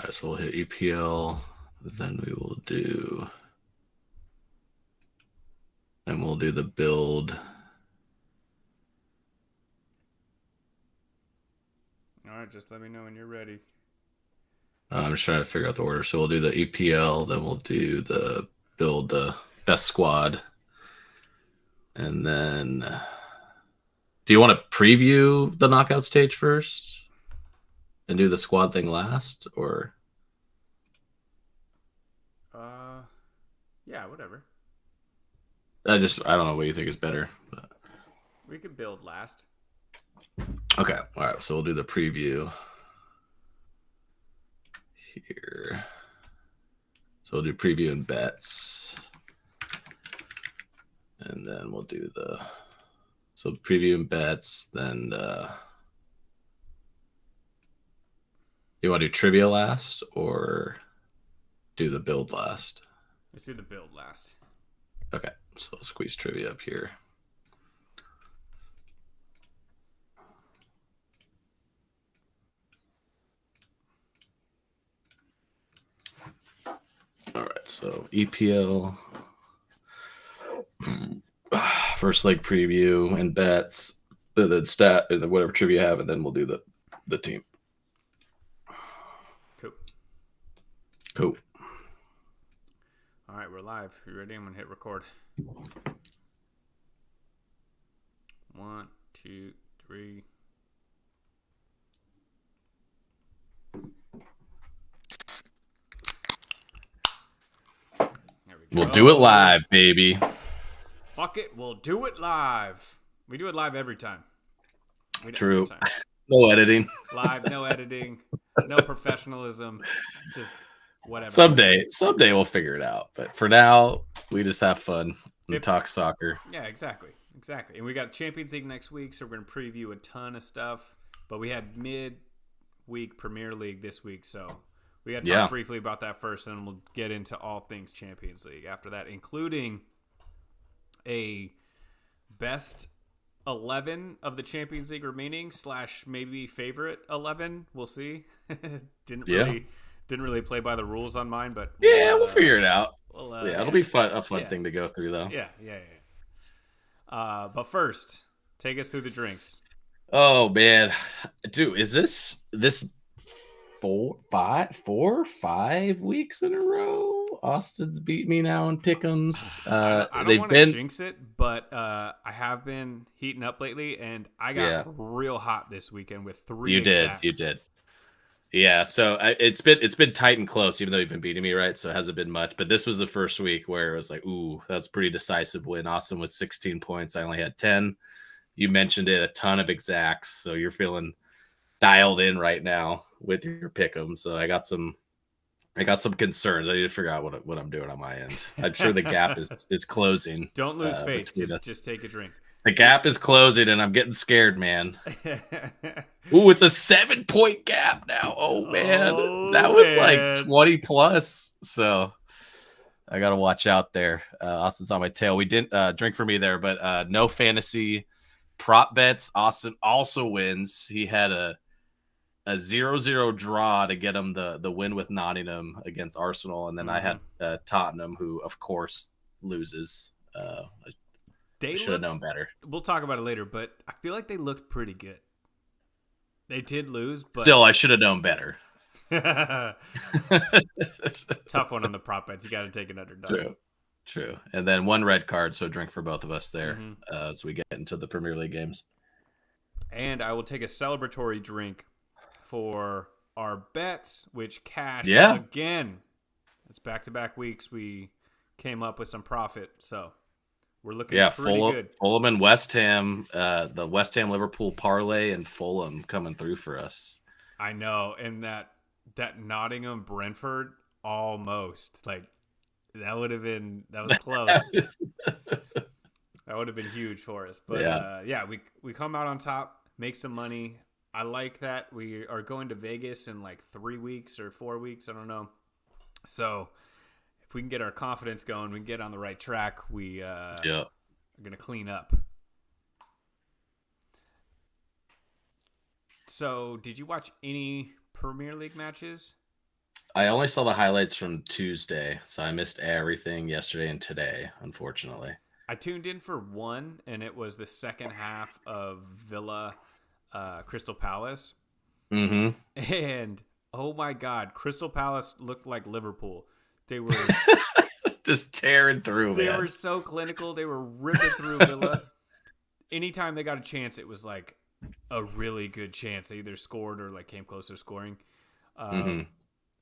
All right, so we'll hit EPL. Then we will do, and we'll do the build. All right, just let me know when you're ready. I'm just trying to figure out the order. So we'll do the EPL, then we'll do the build the best squad. And then do you want to preview the knockout stage first and do the squad thing last, or Yeah, whatever. I don't know what you think is better. But... We could build last. Okay, all right. So we'll do the preview here. So we'll do preview and bets, and then we'll do the preview and bets. Then you want to do trivia last or do the build last? Let's do the build last. Okay, so I'll squeeze trivia up here. All right, so EPL first leg preview and bets, then stat, and then whatever trivia you have, and then we'll do the team. Cool. Cool. All right, we're live. You ready? I'm gonna hit record. 1, 2, 3. We'll do it live, baby. Fuck it, we'll do it live. We do it live every time. True. Every time. No editing. Live, no editing, no professionalism, just whatever. Someday we'll figure it out. But for now, we just have fun and talk soccer. Yeah, exactly. And we got Champions League next week, so we're going to preview a ton of stuff. But we had mid-week Premier League this week, so we got to talk briefly about that first, and then we'll get into all things Champions League after that, including a best 11 of the Champions League remaining / maybe favorite 11. We'll see. Didn't really play by the rules on mine, but we'll figure it out. It'll be a fun thing to go through, though. Yeah. But first, take us through the drinks. Oh man, dude, is this 5 weeks in a row? Austin's beat me now in pick'ems. I don't want to jinx it, but I have been heating up lately, and I got real hot this weekend with 3 exacts. You did. Yeah, so it's been tight and close, even though you've been beating me, right? So it hasn't been much. But this was the first week where it was like, ooh, that's pretty decisive win. Austin with 16 points. I only had 10. You mentioned it, a ton of exacts. So you're feeling dialed in right now with your pick'em. So I got some concerns. I need to figure out what I'm doing on my end. I'm sure the gap is closing. Don't lose faith. Just take a drink. The gap is closing, and I'm getting scared, man. Ooh, it's a 7-point gap now. Oh, man. That was like 20 plus. So I got to watch out there. Austin's on my tail. We didn't drink for me there, but no fantasy prop bets. Austin also wins. He had a 0-0 draw to get him the win with Nottingham against Arsenal. And then I had Tottenham, who, of course, loses. They should have known better. We'll talk about it later, but I feel like they looked pretty good. They did lose, but still, I should have known better. Tough one on the prop bets. You got to take an underdog. True. And then 1 red card, so drink for both of us there as we get into the Premier League games. And I will take a celebratory drink for our bets, which cashed again. It's back-to-back weeks. We came up with some profit, so we're looking pretty good. Fulham and West Ham, the West Ham Liverpool parlay and Fulham coming through for us. I know, and that Nottingham Brentford almost that was close. That would have been huge for us, but we come out on top, make some money. I like that. We are going to Vegas in like 3 weeks or 4 weeks, I don't know. So if we can get our confidence going, we can get on the right track. We are going to clean up. So, did you watch any Premier League matches? I only saw the highlights from Tuesday, so I missed everything yesterday and today, unfortunately. I tuned in for one, and it was the second half of Villa Crystal Palace. Mm-hmm. And oh my God, Crystal Palace looked like Liverpool. They were Just tearing through, they man. were so clinical. They were ripping through Villa. Anytime they got a chance, it was like a really good chance. They either scored or like came close to scoring. Mm-hmm.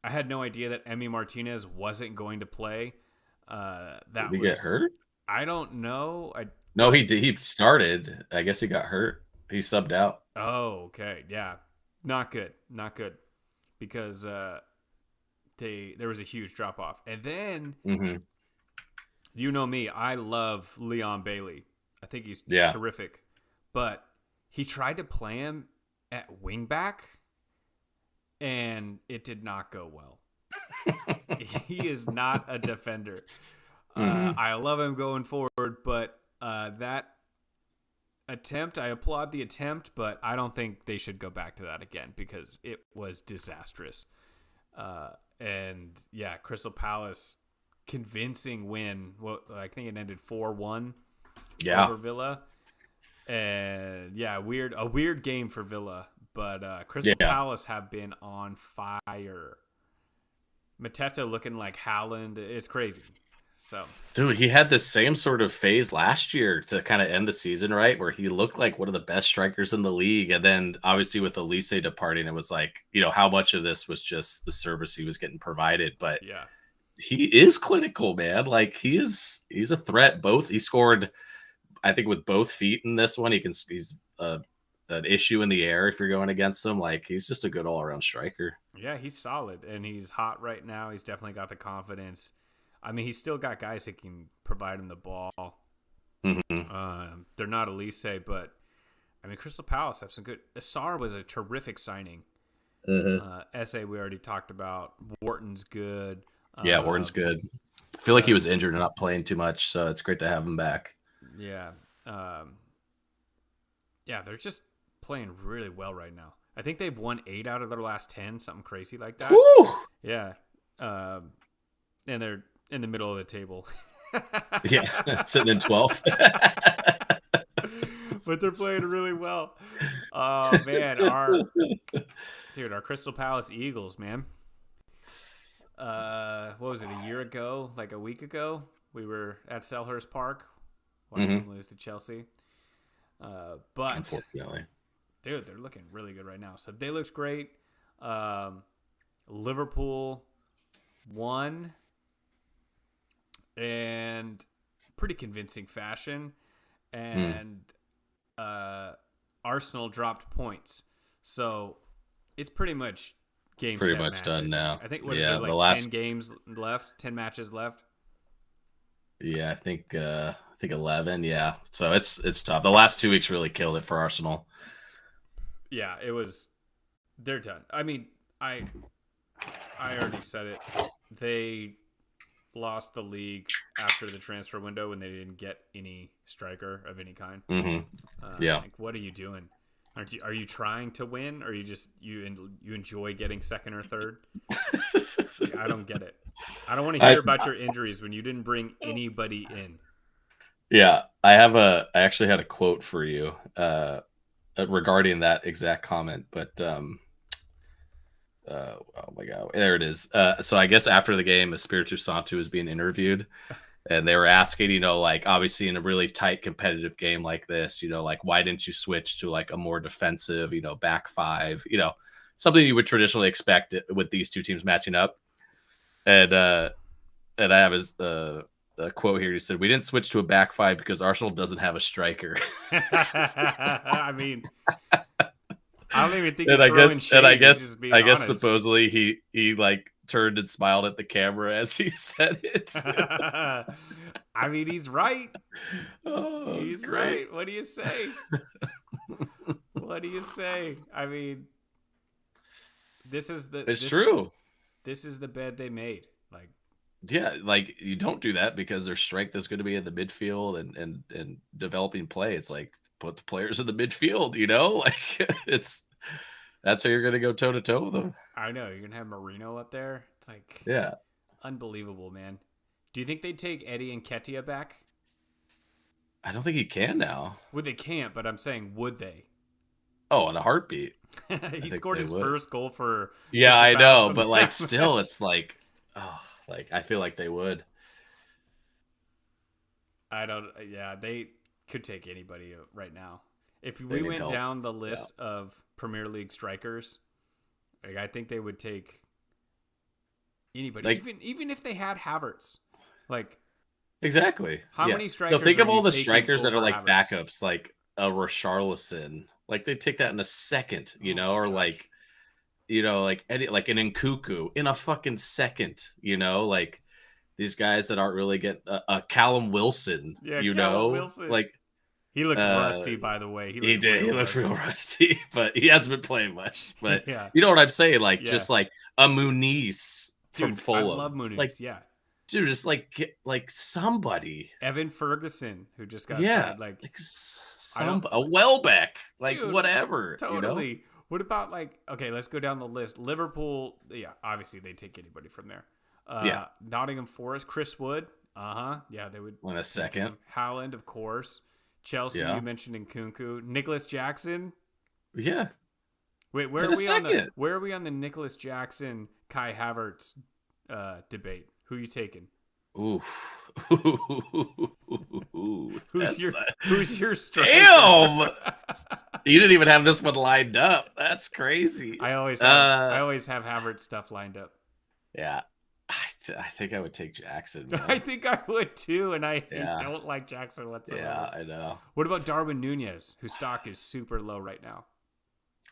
I had no idea that Emi Martinez wasn't going to play. Did That he get was hurt? I don't know. No, he did. He started. I guess he got hurt. He subbed out. Oh, okay, yeah, not good, not good, because there was a huge drop off, and then Mm-hmm. you know me, I love Leon Bailey. I think he's Yeah. terrific, but he tried to play him at wingback, and it did not go well. He is not a defender. Mm-hmm. I love him going forward, but that attempt, I applaud the attempt, but I don't think they should go back to that again because it was disastrous. And yeah, Crystal Palace convincing win. Well, I think it ended 4-1 over Villa. And yeah, a weird game for Villa, but Crystal Palace have been on fire. Mateta looking like Haaland. It's crazy. So, dude, he had the same sort of phase last year to kind of end the season, right? Where he looked like one of the best strikers in the league. And then obviously with Elise departing, it was like, how much of this was just the service he was getting provided. But yeah, he is clinical, man. Like he's a threat. He scored, I think, with both feet in this one. He's an issue in the air if you're going against him. Like he's just a good all around striker. Yeah, he's solid and he's hot right now. He's definitely got the confidence. I mean, he's still got guys that can provide him the ball. Mm-hmm. They're not Elise, but I mean, Crystal Palace have some good. Asar was a terrific signing. Mm-hmm. Essay we already talked about. Wharton's good. Yeah, Wharton's good. I feel like he was injured and not playing too much, so it's great to have him back. Yeah. Yeah, they're just playing really well right now. I think they've won 8 out of their last 10, something crazy like that. Woo! Yeah. And they're in the middle of the table. Yeah, sitting in 12th. But they're playing really well. Oh, man. Our Crystal Palace Eagles, man. What was it, a year ago? Like a week ago? We were at Selhurst Park watching them lose to Chelsea. But unfortunately, dude, they're looking really good right now. So they looked great. Liverpool won and pretty convincing fashion, and Arsenal dropped points. So it's pretty much pretty much done now. I think what is it, like the last 10 games left, 10 matches left. Yeah, I think 11. Yeah, so it's tough. The last 2 weeks really killed it for Arsenal. Yeah, it was. They're done. I mean, I already said it. They lost the league after the transfer window when they didn't get any striker of any kind. Mm-hmm. Yeah. Like, what are you doing? Are you trying to win, or you just you enjoy getting second or third? Like, I don't get it. I don't want to hear about your injuries when you didn't bring anybody in. Yeah, I actually had a quote for you regarding that exact comment, but oh my god, there it is. So I guess after the game, Espiritu Santo was being interviewed, and they were asking, like obviously in a really tight competitive game like this, like why didn't you switch to like a more defensive, back five, something you would traditionally expect with these two teams matching up. And I have his a quote here. He said, "We didn't switch to a back five because Arsenal doesn't have a striker." I mean, I don't even think. I guess supposedly he like turned and smiled at the camera as he said it. I mean, he's right. Oh, he's great. Right. What do you say? What do you say? I mean, it's true. This is the bed they made. Like, yeah, like you don't do that because their strength is going to be in the midfield and developing play. It's like put the players in the midfield, like That's how you're gonna go toe to toe with them. I know you're gonna have Marino up there. It's like Yeah, unbelievable, man. Do you think they'd take Eddie and Ketia back? I don't think he can now. Well, they can't, but I'm saying would they? Oh, in a heartbeat, I He think scored they his would. first goal for Yeah, Crystal I Palace know, in but like, that still, match. it's like, oh, like I feel like they would. I don't. Yeah, they could take anybody right now. If They we need went help. down the Yeah, list of Premier League strikers, like, I think they would take anybody, like even if they had Havertz. Like, exactly. how Yeah. many No, strikers think are of you all the taking strikers that are over like Havertz? backups, like a Richarlison. Like they take that in a second, Oh my or gosh. like like any like an Nkuku in a fucking second, like these guys that aren't really getting a Callum Wilson, Yeah, Callum Wilson. like He looked uh rusty, by the way. He he looked did. He real looked real rusty. rusty, but he hasn't been playing much. But Yeah, you know what I'm saying? Like yeah, just like a Muniz from dude, I Fulham. love Like, Muniz. Yeah, dude, just like get like somebody. Evan Ferguson, who just got Yeah, signed. Like, like I don't, some a Welbeck, like dude. whatever. Totally. What about, like, okay, let's go down the list. Liverpool, yeah, obviously they take anybody from there. Yeah, Nottingham Forest, Chris Wood, yeah, they would in a take second. him. Haaland, of course. Chelsea, Yeah, you mentioned Nkunku. Nicholas Jackson. yeah, Wait, in a second. where are we on the Nicholas Jackson Kai Havertz debate? Who you taking? Oof. Who's That's your who's your striker? damn. You didn't even have this one lined up. That's crazy. I always have Havertz stuff lined up. Yeah. I think I would take Jackson, man. I think I would too, and I Yeah. don't like Jackson whatsoever. Yeah, I know. What about Darwin Nunez, whose stock is super low right now?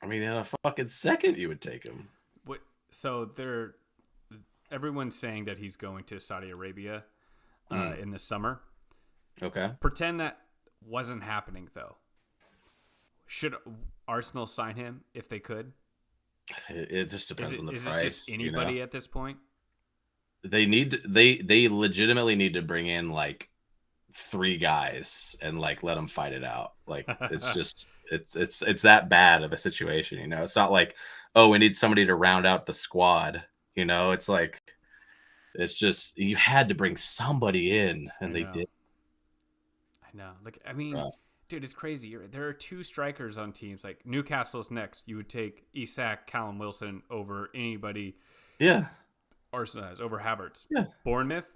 I mean, in a fucking second, you would take him. What? So everyone's saying that he's going to Saudi Arabia in the summer. Okay. Pretend that wasn't happening though. Should Arsenal sign him if they could? It just depends on the Is price. it just anybody at this point? They legitimately need to bring in like 3 guys and like let them fight it out. Like it's just it's that bad of a situation. It's not like, oh, we need somebody to round out the squad. It's like it's just you had to bring somebody in, and they did. I know. Like, I mean, Rough. dude, it's crazy. There are 2 strikers on teams. Like, Newcastle's next. You would take Isak, Callum Wilson over anybody Yeah. Arsenal has, over Havertz. Yeah. Bournemouth,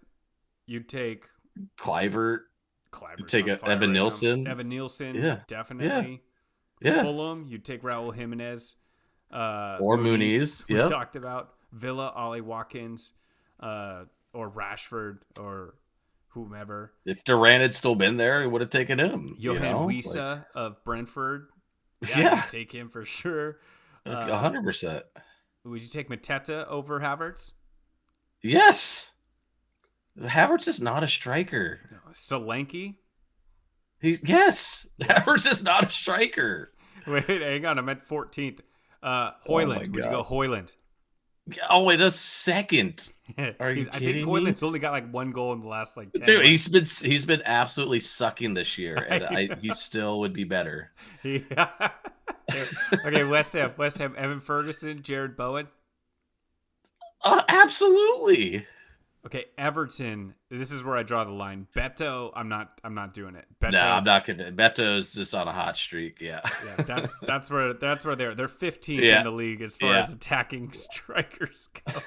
you'd take Clivert. Clivert's Take on fire Evan right now. Nilsson. Evan Nilsson, Yeah. definitely. Yeah. Fulham, you'd take Raul Jimenez. Or Muniz. We Yeah. talked about. Villa, Ollie Watkins, or Rashford, or whomever. If Durant had still been there, he would have taken him. Johan Wissa of Brentford. Yeah. You'd take him for sure. 100%. Would you take Mateta over Havertz? Yes. Havertz is not a striker. No. Solanke? Yes. Havertz is not a striker. Wait, hang on. I'm at 14th. Hoyland. Would you go Hoyland? Oh, in a second. Are you I kidding think Hoyland's only got like 1 goal in the last like 10 Dude, months. he's been absolutely sucking this year, and he still would be better. Yeah. Okay, West Ham, Evan Ferguson, Jared Bowen. Absolutely. Okay, Everton. This is where I draw the line. Beto, I'm not doing it. No, I'm not gonna. Beto's just on a hot streak. Yeah. Yeah, that's where they're 15th in the league as far as attacking strikers go.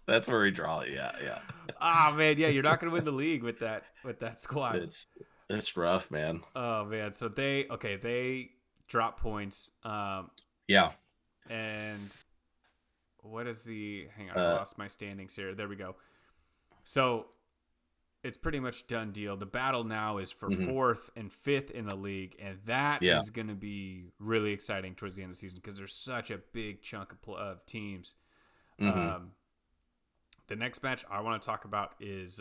That's where we draw it. Yeah, yeah. Ah, man, yeah, you're not gonna win the league with that squad. It's rough, man. Oh man, so they drop points. Yeah. And what is the? Hang on, I lost my standings here. There we go. So it's pretty much done deal. The battle now is for 4th and 5th in the league, and that is going to be really exciting towards the end of the season because there's such a big chunk of teams. The next match I want to talk about is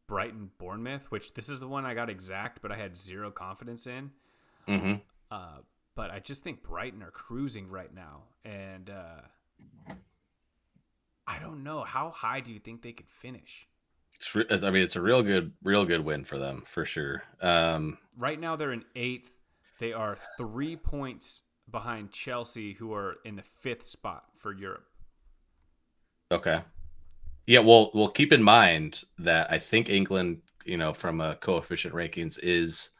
Brighton Bournemouth, which this is the one I got exact, but I had 0 confidence in. But I just think Brighton are cruising right now, and I don't know, how high do you think they could finish? It's a real good win for them for sure. Right now they're in 8th. They are 3 points behind Chelsea, who are in the 5th spot for Europe. Okay. Yeah, well, keep in mind that I think England, from a coefficient rankings, is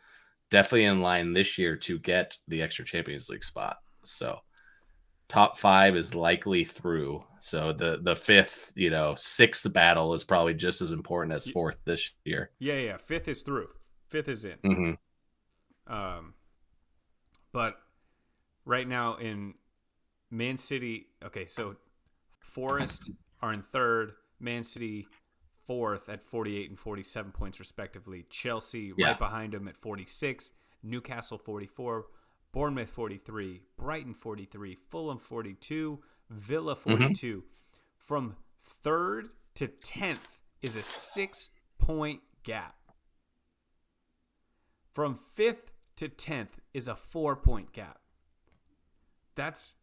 definitely in line this year to get the extra Champions League spot. So top 5 is likely through. So the fifth, sixth battle is probably just as important as fourth this year. Yeah. 5th is through. 5th is in. Mm-hmm. But right now in Man City, okay, so Forest are in 3rd, Man City 4th at 48 and 47 points respectively. Chelsea right behind them at 46, Newcastle 44, Bournemouth 43, Brighton 43, Fulham 42, Villa 42. Mm-hmm. From 3rd to 10th is a 6-point gap. From 5th to 10th is a 4-point gap. That's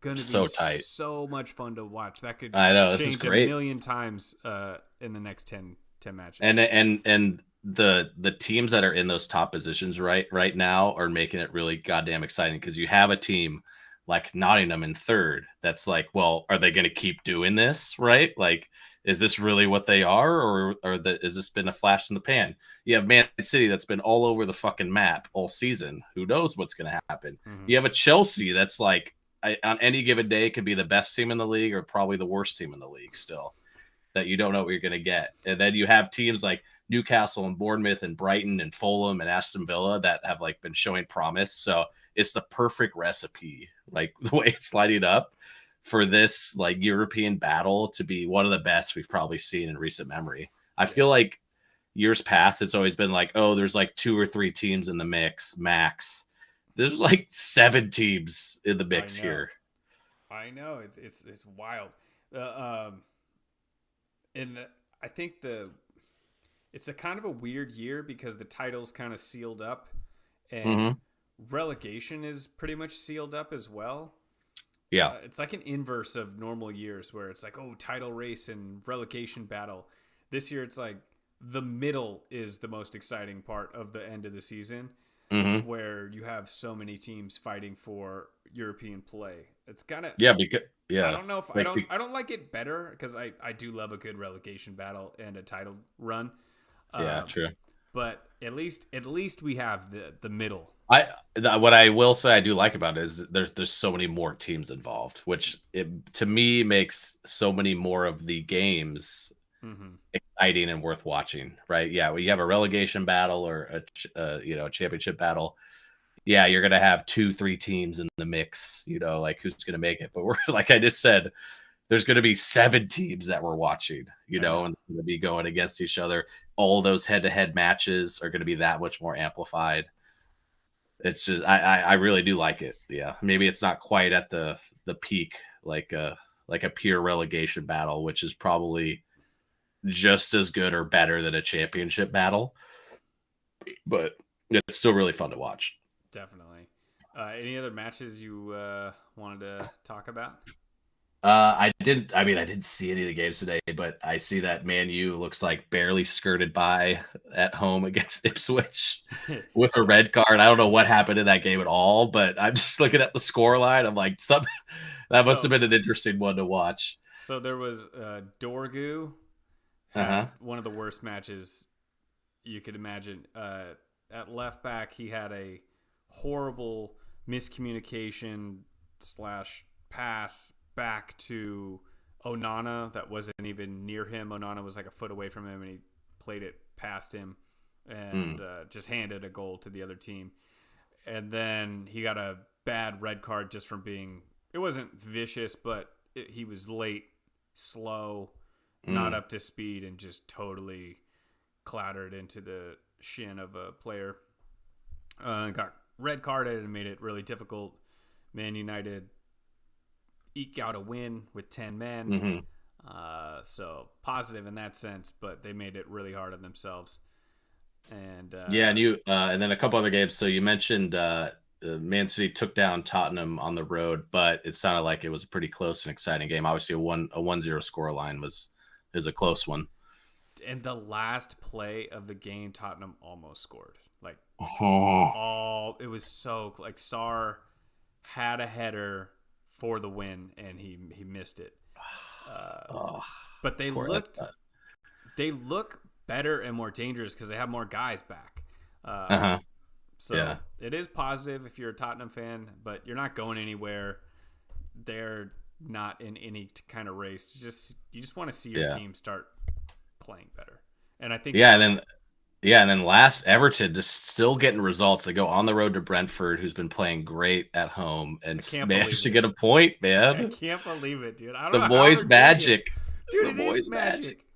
going to be so tight. So much fun to watch. That could change a million times in the next 10 matches. And the teams that are in those top positions right now are making it really goddamn exciting, because you have a team like Nottingham in 3rd that's like, well, are they going to keep doing this, right? Like, is this really what they are, or has this been a flash in the pan? You have Man City that's been all over the fucking map all season. Who knows what's going to happen? Mm-hmm. You have a Chelsea that's like, on any given day, could be the best team in the league or probably the worst team in the league still, that you don't know what you're going to get. And then you have teams like Newcastle and Bournemouth and Brighton and Fulham and Aston Villa that have like been showing promise. So it's the perfect recipe, like the way it's lighting up for this like European battle to be one of the best we've probably seen in recent memory. I feel like years past, it's always been like, oh, there's like 2 or 3 teams in the mix max. There's like 7 teams in the mix here. I know it's wild. I think it's a kind of a weird year because the title's kind of sealed up, and relegation is pretty much sealed up as well. Yeah, it's like an inverse of normal years where it's like, oh, title race and relegation battle. This year, it's like the middle is the most exciting part of the end of the season, where you have so many teams fighting for European play. It's kind of I don't know if I don't like it better, because I do love a good relegation battle and a title run. True. But at least we have the middle. What I will say I do like about it is there's so many more teams involved, which to me makes so many more of the games exciting and worth watching, right? Yeah, when you have a relegation battle or a championship battle, yeah, you're gonna have 2-3 teams in the mix, like who's gonna make it. But we're like I just said, there's gonna be 7 teams that we're watching, and gonna be going against each other. All those head-to-head matches are gonna be that much more amplified. It's just I really do like it. Yeah, maybe it's not quite at the peak like a pure relegation battle, which is probably just as good or better than a championship battle, but it's still really fun to watch. Definitely. Any other matches you wanted to talk about? I didn't see any of the games today, but I see that Man U looks like barely skirted by at home against Ipswich with a red card. I don't know what happened in that game at all, but I'm just looking at the scoreline. I'm like, that must have been an interesting one to watch. So there was Dorgu had one of the worst matches you could imagine. At left back, he had a horrible miscommunication / pass back to Onana that wasn't even near him. Onana was like a foot away from him, and he played it past him and just handed a goal to the other team. And then he got a bad red card just from being, it wasn't vicious, but he was late, slow, not up to speed, and just totally clattered into the shin of a player. Got red carded and made it really difficult. Man United eke out a win with 10 men. So positive in that sense, but they made it really hard on themselves. And and then a couple other games. So you mentioned Man City took down Tottenham on the road, but it sounded like it was a pretty close and exciting game. Obviously, a 1-0 score line is a close one. And the last play of the game, Tottenham almost scored. Like, it was so like Sarr had a header for the win, and he missed it. But they look better and more dangerous because they have more guys back. So it is positive if you're a Tottenham fan, but you're not going anywhere. They're not in any kind of race. You just want to see your team start playing better. And I think and then last Everton just still getting results. They go on the road to Brentford, who's been playing great at home, and managed to get a point, man. I can't believe it, dude. I don't know. The boys' magic. Dude, it is magic.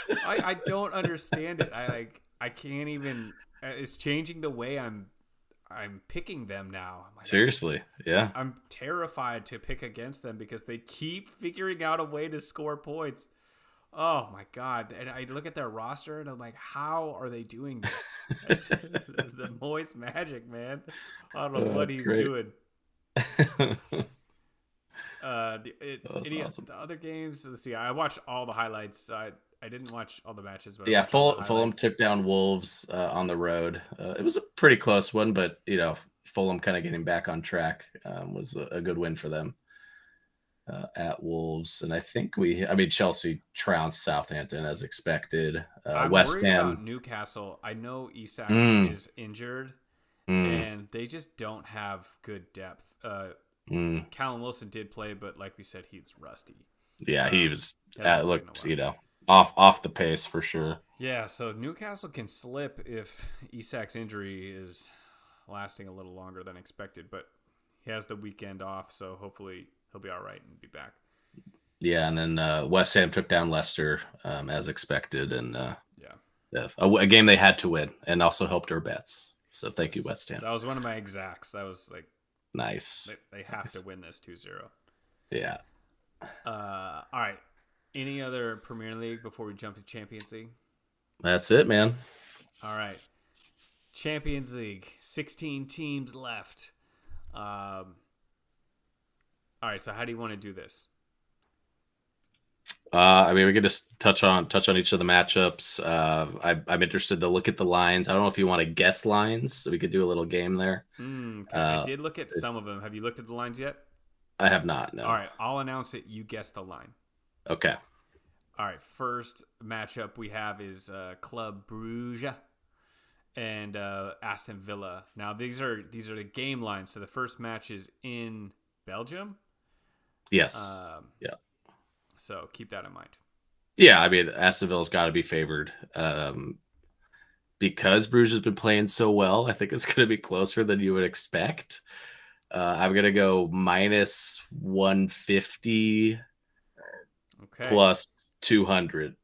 I don't understand it. I can't even. It's changing the way I'm picking them now. Seriously, yeah. I'm terrified to pick against them because they keep figuring out a way to score points. Oh my God. And I look at their roster and I'm like, how are they doing this? The Moist magic, man. I don't know what he's doing. Awesome. The other games, let's see. I watched all the highlights. I didn't watch all the matches, but Fulham took down Wolves on the road. It was a pretty close one, but Fulham kind of getting back on track was a good win for them at Wolves. And I think Chelsea trounced Southampton as expected. I'm West worried Ham about Newcastle. I know Isak is injured, and they just don't have good depth. Callum Wilson did play, but like we said, he's rusty. Yeah, he was looked off the pace for sure. Yeah, so Newcastle can slip if Isak's injury is lasting a little longer than expected, but he has the weekend off, so hopefully he'll be all right and be back. Yeah, and then West Ham took down Leicester as expected, and a game they had to win, and also helped our bets. So thank you, West Ham. That was one of my exacts. That was like nice. They have to win this 2-0. Yeah. All right. Any other Premier League before we jump to Champions League? That's it, man. All right. Champions League, 16 teams left. All right, so how do you want to do this? We could just touch on each of the matchups. I'm interested to look at the lines. I don't know if you want to guess lines, so we could do a little game there. Okay. I did look at some of them. Have you looked at the lines yet? I have not, no. All right, I'll announce it. You guess the line. Okay. All right, first matchup we have is Club Brugge and Aston Villa. Now these are the game lines. So the first match is in Belgium. Yes. Yeah. So keep that in mind. Yeah, Aston Villa's got to be favored because Bruges has been playing so well. I think it's going to be closer than you would expect. I'm going to go minus 150 plus 200.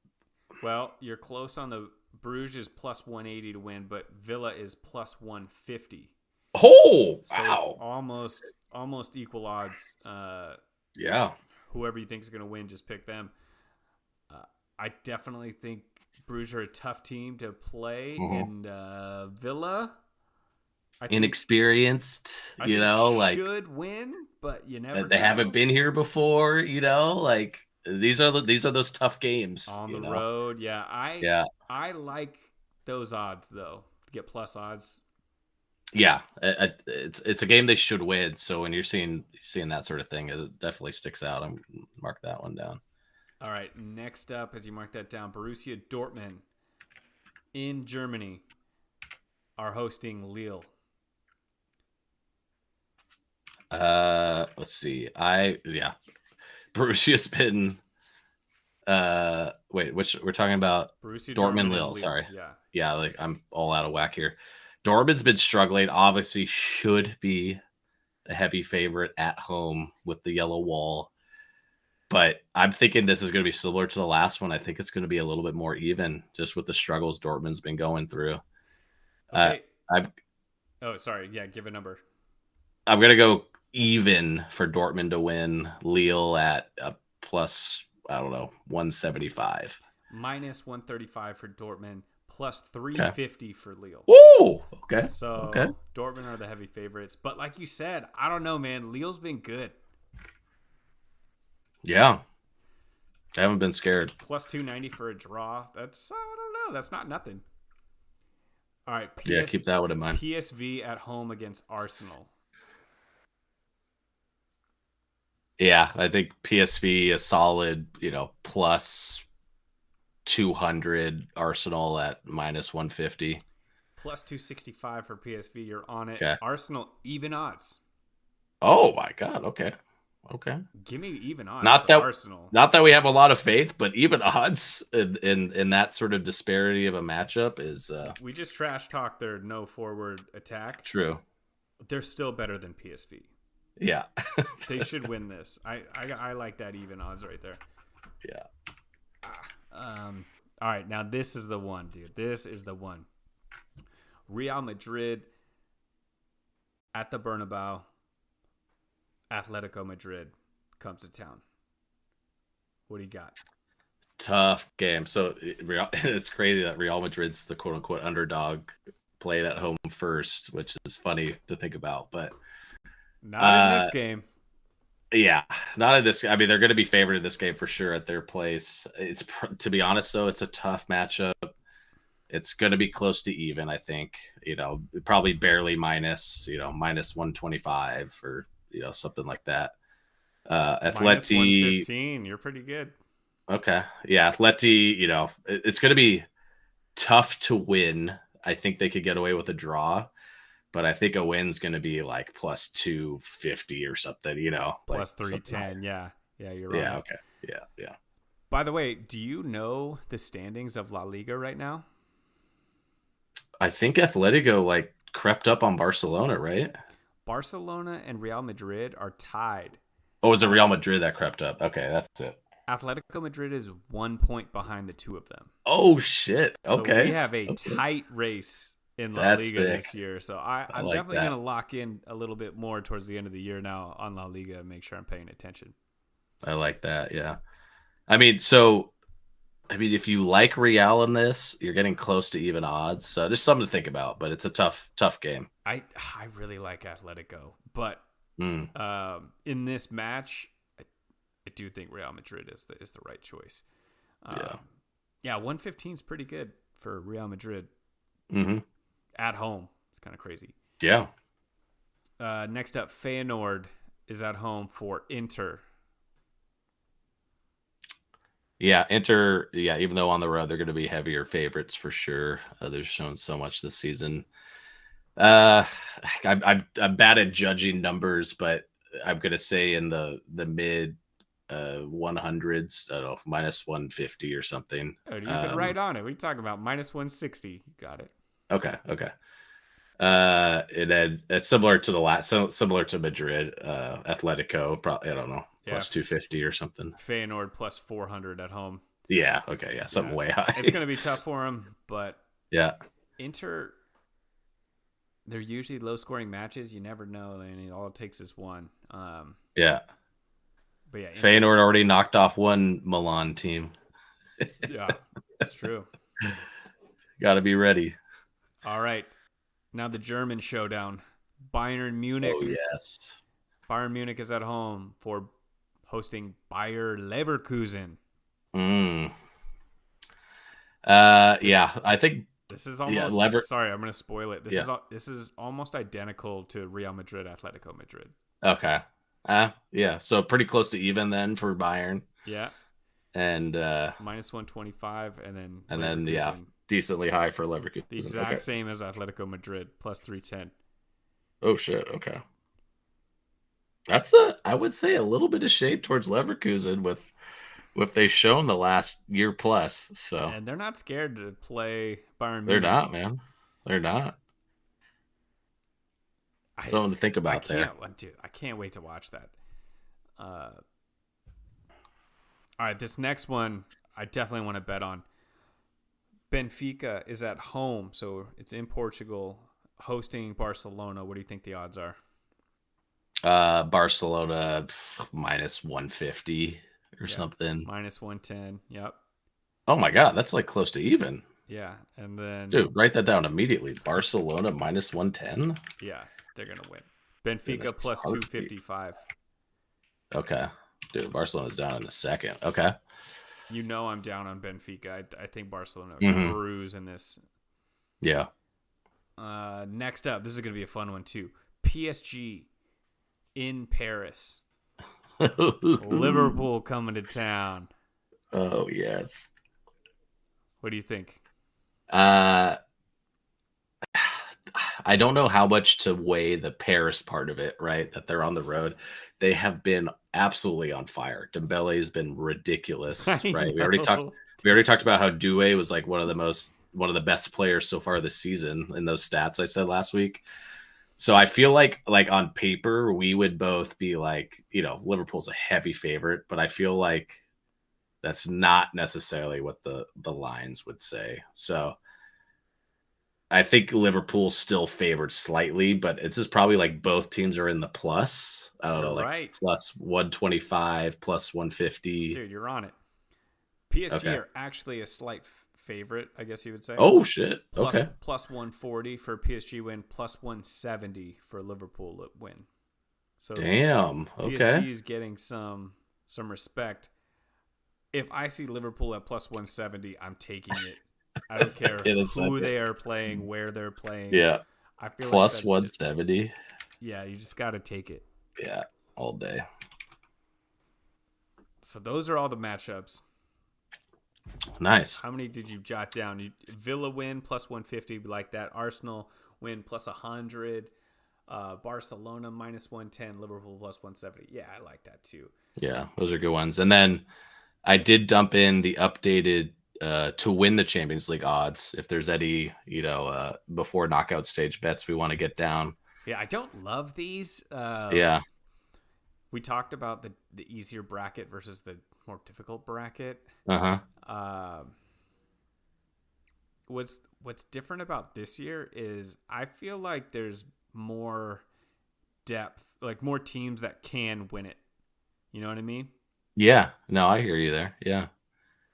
Well, you're close on the Bruges is plus 180 to win, but Villa is plus 150. Oh, so wow. It's almost equal odds. Yeah. Whoever you think is going to win, just pick them. I definitely think Bruges are a tough team to play, and Villa, inexperienced, should win, but you never. They haven't been here before, these are those tough games on the road. Yeah, I like those odds though. To get plus odds. Yeah, it's a game they should win. So when you're seeing that sort of thing, it definitely sticks out. I'm mark that one down. All right, next up, as you mark that down, Borussia Dortmund in Germany are hosting Lille. Let's see. Borussia's been. Which we're talking about? Borussia Dortmund Lille. Sorry. Yeah. I'm all out of whack here. Dortmund's been struggling. Obviously, should be a heavy favorite at home with the yellow wall. But I'm thinking this is going to be similar to the last one. I think it's going to be a little bit more even, just with the struggles Dortmund's been going through. Okay. Sorry. Yeah, give a number. I'm going to go even for Dortmund to win. Lille at a plus, 175. Minus 135 for Dortmund. Plus 350 for Lille. Woo! Okay. So Dortmund are the heavy favorites. But like you said, I don't know, man. Lille's been good. Yeah. I haven't been scared. Plus 290 for a draw. I don't know. That's not nothing. All right. Keep that one in mind. PSV at home against Arsenal. Yeah, I think PSV a solid, plus 200, Arsenal at minus 150. Plus 265 for PSV. You're on it. Okay. Arsenal, even odds. Oh my God. Okay. Okay. Give me even odds Not for that Arsenal. not that we have a lot of faith, but even odds in that sort of disparity of a matchup is We just trash talk their no forward attack. true. They're still better than PSV. Yeah. They should win this. I like that even odds right there. Yeah. All right, now this is the one, dude. This is the one. Real Madrid at the Bernabeu. Atletico Madrid comes to town. What do you got? Tough game. So it's crazy that Real Madrid's the quote unquote underdog, played at home first, which is funny to think about. But not in this game. Yeah, not in this. I mean, they're going to be favored in this game for sure at their place. It's to be honest though, it's a tough matchup. It's going to be close to even. I think probably barely minus minus 125 or something like that. Minus Atleti 115. You're pretty good. Okay, yeah, Atleti. It's going to be tough to win. I think they could get away with a draw. But I think a win's going to be like plus 250 or something, Plus 310. Yeah, you're right. Yeah, okay. Yeah. By the way, do you know the standings of La Liga right now? I think Atletico crept up on Barcelona, right? Barcelona and Real Madrid are tied. Oh, it was it Real Madrid that crept up? Okay, that's it. Atletico Madrid is 1 point behind the two of them. Oh, shit. Okay. So we have a tight race in La Liga this year. So I'm like definitely going to lock in a little bit more towards the end of the year now on La Liga and make sure I'm paying attention. I like that, yeah. I mean, if you like Real in this, you're getting close to even odds. So just something to think about, but it's a tough game. I really like Atletico, but in this match, I do think Real Madrid is the right choice. Yeah, 115 is pretty good for Real Madrid. Mm-hmm. At home. It's kind of crazy. Yeah. Next up, Feyenoord is at home for Inter. Yeah, Inter, even though on the road, they're going to be heavier favorites for sure. They've shown so much this season. I'm bad at judging numbers, but I'm going to say in the mid 100s, I don't know, minus 150 or something. Oh, you've been right on it. What are you talking about? Minus 160. You got it. Okay. And then it's similar to similar to Madrid, Atletico, probably, I don't know, plus 250 or something. Feyenoord plus 400 at home. Yeah. Okay. Yeah. Something way high. It's going to be tough for them, but yeah. Inter, they're usually low scoring matches. You never know. And all it takes is one. Yeah. But yeah, Feyenoord already knocked off one Milan team. Yeah, that's true. Got to be ready. All right. Now the German showdown. Bayern Munich. Oh, yes. Bayern Munich is at home for hosting Bayer Leverkusen. Yeah, I think this is almost sorry, I'm going to spoil it. This is almost identical to Real Madrid Atletico Madrid. Okay. Yeah, so pretty close to even then for Bayern. Yeah. And minus 125 and then decently high for Leverkusen. The exact same as Atletico Madrid, plus 310. Oh shit, okay. That's I would say a little bit of shade towards Leverkusen with what they've shown the last year plus. So and they're not scared to play Bayern Munich. They're not, man. They're not. Something to think about there. Dude, I can't wait to watch that. All right, this next one I definitely want to bet on. Benfica is at home, so it's in Portugal, hosting Barcelona. What do you think the odds are? Barcelona minus 150 or something. Minus 110. Yep. Oh my God, that's like close to even. Yeah, and then dude, write that down immediately. Barcelona minus 110. Yeah, they're gonna win. Benfica plus 255. Okay, dude, Barcelona's down in a second. Okay. You know I'm down on Benfica. I think Barcelona cruise in this. Yeah. Next up, this is going to be a fun one too. PSG in Paris. Liverpool coming to town. Oh yes. What do you think? Uh, I don't know how much to weigh the Paris part of it, right? That they're on the road. They have been absolutely on fire. Dembele has been ridiculous, I right? know. We already talked about how Doué was like one of the best players so far this season in those stats I said last week. So I feel like on paper we would both be like, Liverpool's a heavy favorite, but I feel like that's not necessarily what the lines would say. So I think Liverpool's still favored slightly, but it's just probably like both teams are in the plus. I don't You're know, like right. plus 125, plus 150. Dude, you're on it. PSG Okay. are actually a slight favorite, I guess you would say. Oh shit. Plus Okay. plus 140 for PSG win, plus 170 for Liverpool win. So Damn. Okay. PSG is getting some respect. If I see Liverpool at plus 170, I'm taking it. I don't care In a who second. they are playing, where they're playing. Yeah. I feel like Plus that's just 170. yeah, you just got to take it. Yeah. All day. So those are all the matchups. Nice. How many did you jot down? Villa win plus 150, like that. Arsenal win plus 100. Barcelona minus 110. Liverpool plus 170. Yeah, I like that too. Yeah, those are good ones. And then I did dump in the updated to win the Champions League odds. If there's any, before knockout stage bets we want to get down. Yeah, I don't love these. Yeah. We talked about the easier bracket versus the more difficult bracket. Uh-huh. What's different about this year is I feel like there's more depth, like more teams that can win it. You know what I mean? Yeah. No, I hear you there. Yeah.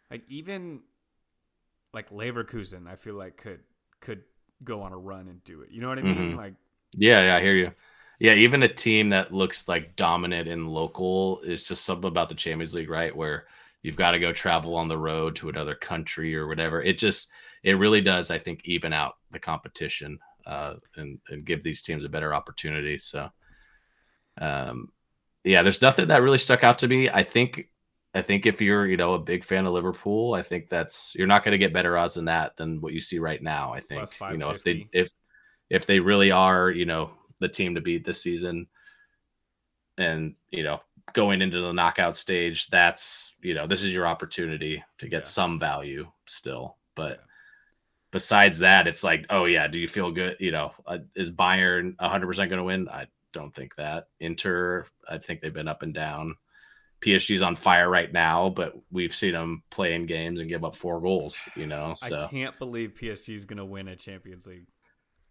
Like even like Leverkusen, I feel like could go on a run and do it. You know what I mean? Mm-hmm. Like Yeah, I hear you. Yeah, even a team that looks like dominant in local is just something about the Champions League, right? Where you've got to go travel on the road to another country or whatever. It really does, I think, even out the competition and give these teams a better opportunity. So, yeah, there's nothing that really stuck out to me. I think if you're, a big fan of Liverpool, I think you're not going to get better odds than what you see right now. I think, plus 550. If they really are, the team to beat this season and, going into the knockout stage, that's, this is your opportunity to get some value still. But besides that, it's like, oh yeah, do you feel good? Is Bayern 100% going to win? I don't think that. Inter, I think they've been up and down. PSG's on fire right now, but we've seen them play in games and give up 4 goals, so. I can't believe PSG is going to win a Champions League.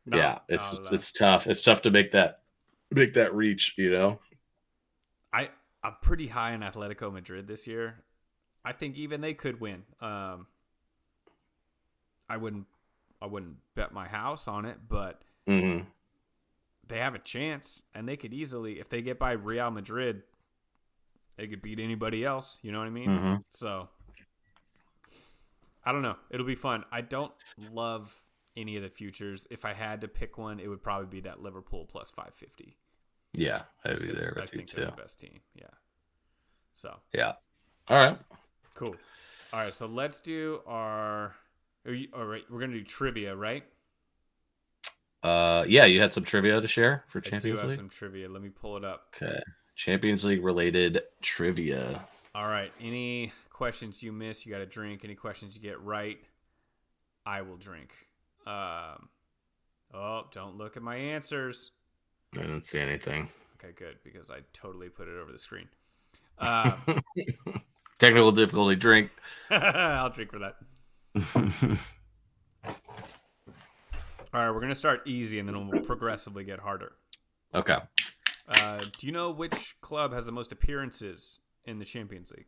No, yeah, it's tough. It's tough to make that reach, I'm pretty high on Atletico Madrid this year. I think even they could win. I wouldn't bet my house on it, but they have a chance, and they could easily, if they get by Real Madrid, they could beat anybody else. You know what I mean? Mm-hmm. So I don't know. It'll be fun. I don't love any of the futures. If I had to pick one, it would probably be that Liverpool plus 550. Yeah, I'd be there with I think they're the best team. Yeah. So. Yeah. All right. Cool. All right. So let's do all right. We're gonna do trivia, right? Yeah. You had some trivia to share for Champions League. I do have some trivia. Let me pull it up. Okay. Champions League related trivia. All right. Any questions you miss, you got to drink. Any questions you get right, I will drink. Don't look at my answers. I didn't see anything. Okay, good, because I totally put it over the screen. Technical difficulty, drink. I'll drink for that. All right, we're going to start easy, and then we'll progressively get harder. Okay. Do you know which club has the most appearances in the Champions League?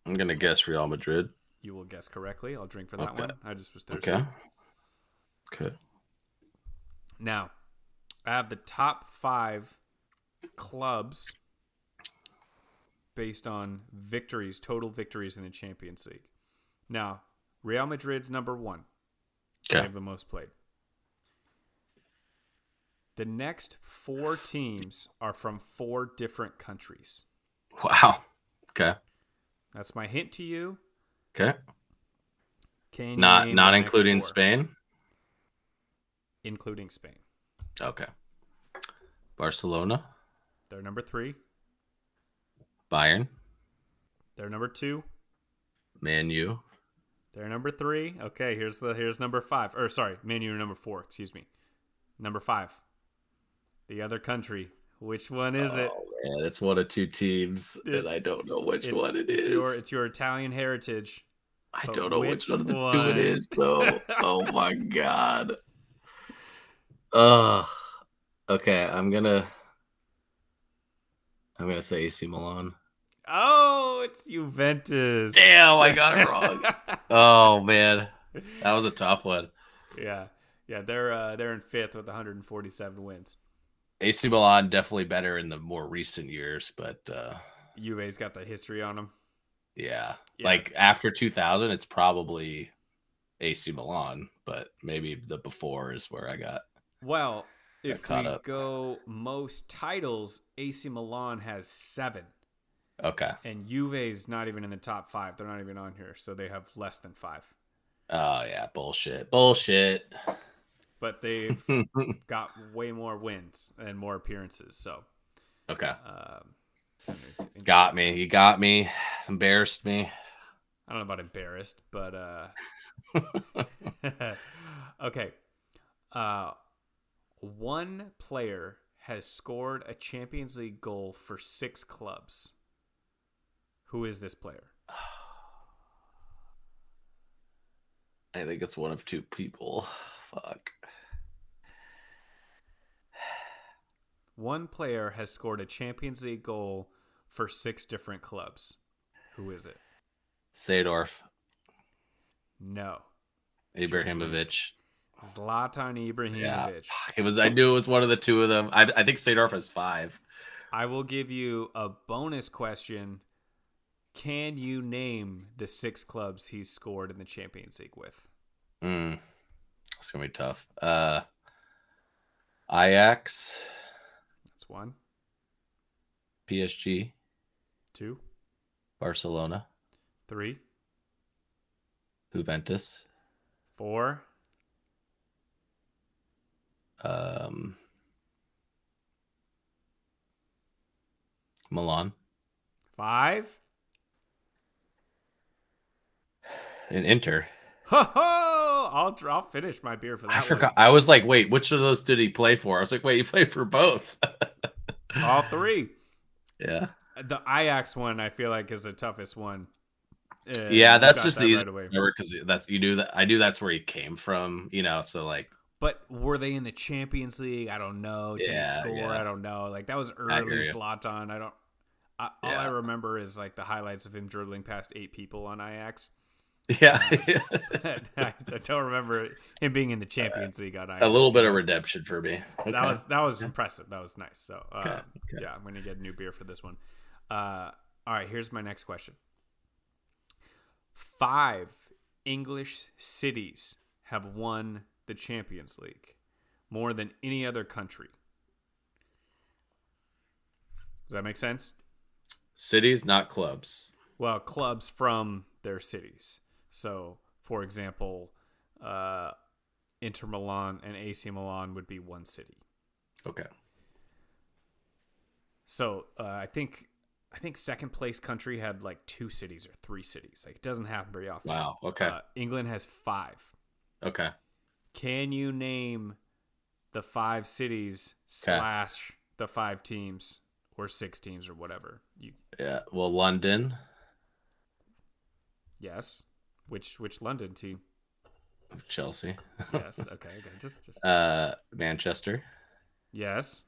I'm going to guess Real Madrid. You will guess correctly. I'll drink for that one. I just was thirsty. Okay. Now, I have the top 5 clubs based on total victories in the Champions League. Now, Real Madrid's number 1. Okay. They have the most played. The next 4 teams are from 4 different countries. Wow. Okay. That's my hint to you. Okay. Can you Not name not the including next 4? Spain. Including Spain. Okay. Barcelona. They're number 3. Bayern. They're number 2. Man U. They're number 3. Okay, here's number 5. Or sorry, Man U number 4. Excuse me. Number 5. The other country. Which one is it? Man, it's one of 2 teams, and I don't know which one it is. It's your Italian heritage. I don't know which one of the 2 it is, though. Oh my god. Okay, I'm gonna say AC Milan. Oh, it's Juventus. Damn, I got it wrong. Oh man, that was a tough one. Yeah, they're in 5th with 147 wins. AC Milan definitely better in the more recent years, but Juve's got the history on them. Yeah, like after 2000, it's probably AC Milan, but maybe the before is where I got. Well, if we go most titles, AC Milan has 7. Okay. And Juve's not even in the top 5. They're not even on here, so they have less than 5. Oh yeah, bullshit. But they've got way more wins and more appearances. So okay. Got me. You got me. Embarrassed me. I don't know about embarrassed, but okay. One player has scored a Champions League goal for 6 clubs. Who is this player? I think it's one of 2 people. Fuck. One player has scored a Champions League goal for 6 different clubs. Who is it? Seedorf. No. Ibrahimovic. Zlatan Ibrahimovic. Yeah. It was. I knew it was one of the 2 of them. I think Seedorf has 5. I will give you a bonus question. Can you name the 6 clubs he's scored in the Champions League with? It's gonna be tough. Ajax. That's 1. PSG. 2. Barcelona. 3. Juventus. 4. Milan. 5. And Inter. I'll finish my beer for that. I forgot. I was like, wait, which of those did he play for? I was like, wait, he played for both. All 3. Yeah. The Ajax one, I feel like, is the toughest one. Yeah, that's just easy because that's you do that. I do. That's where he came from, So like, but were they in the Champions League? I don't know. Did he score? Yeah. I don't know. Like that was early Zlatan. All I remember is like the highlights of him dribbling past 8 people on Ajax. Yeah, but I don't remember him being in the Champions League on Ajax. A little bit of redemption for me. Okay. That was impressive. That was nice. So yeah, I'm gonna get a new beer for this one. All right, here's my next question. 5 English cities have won the Champions League, more than any other country. Does that make sense? Cities, not clubs. Well, clubs from their cities. So, for example, Inter Milan and AC Milan would be one city. Okay. So, I think second place country had like 2 cities or 3 cities. Like it doesn't happen very often. Wow. Okay. England has 5. Okay. Can you name the 5 cities / the 5 teams or 6 teams or whatever? Yeah. Well, London. Yes. Which London team? Chelsea. Yes. Okay. Just. Manchester. Yes.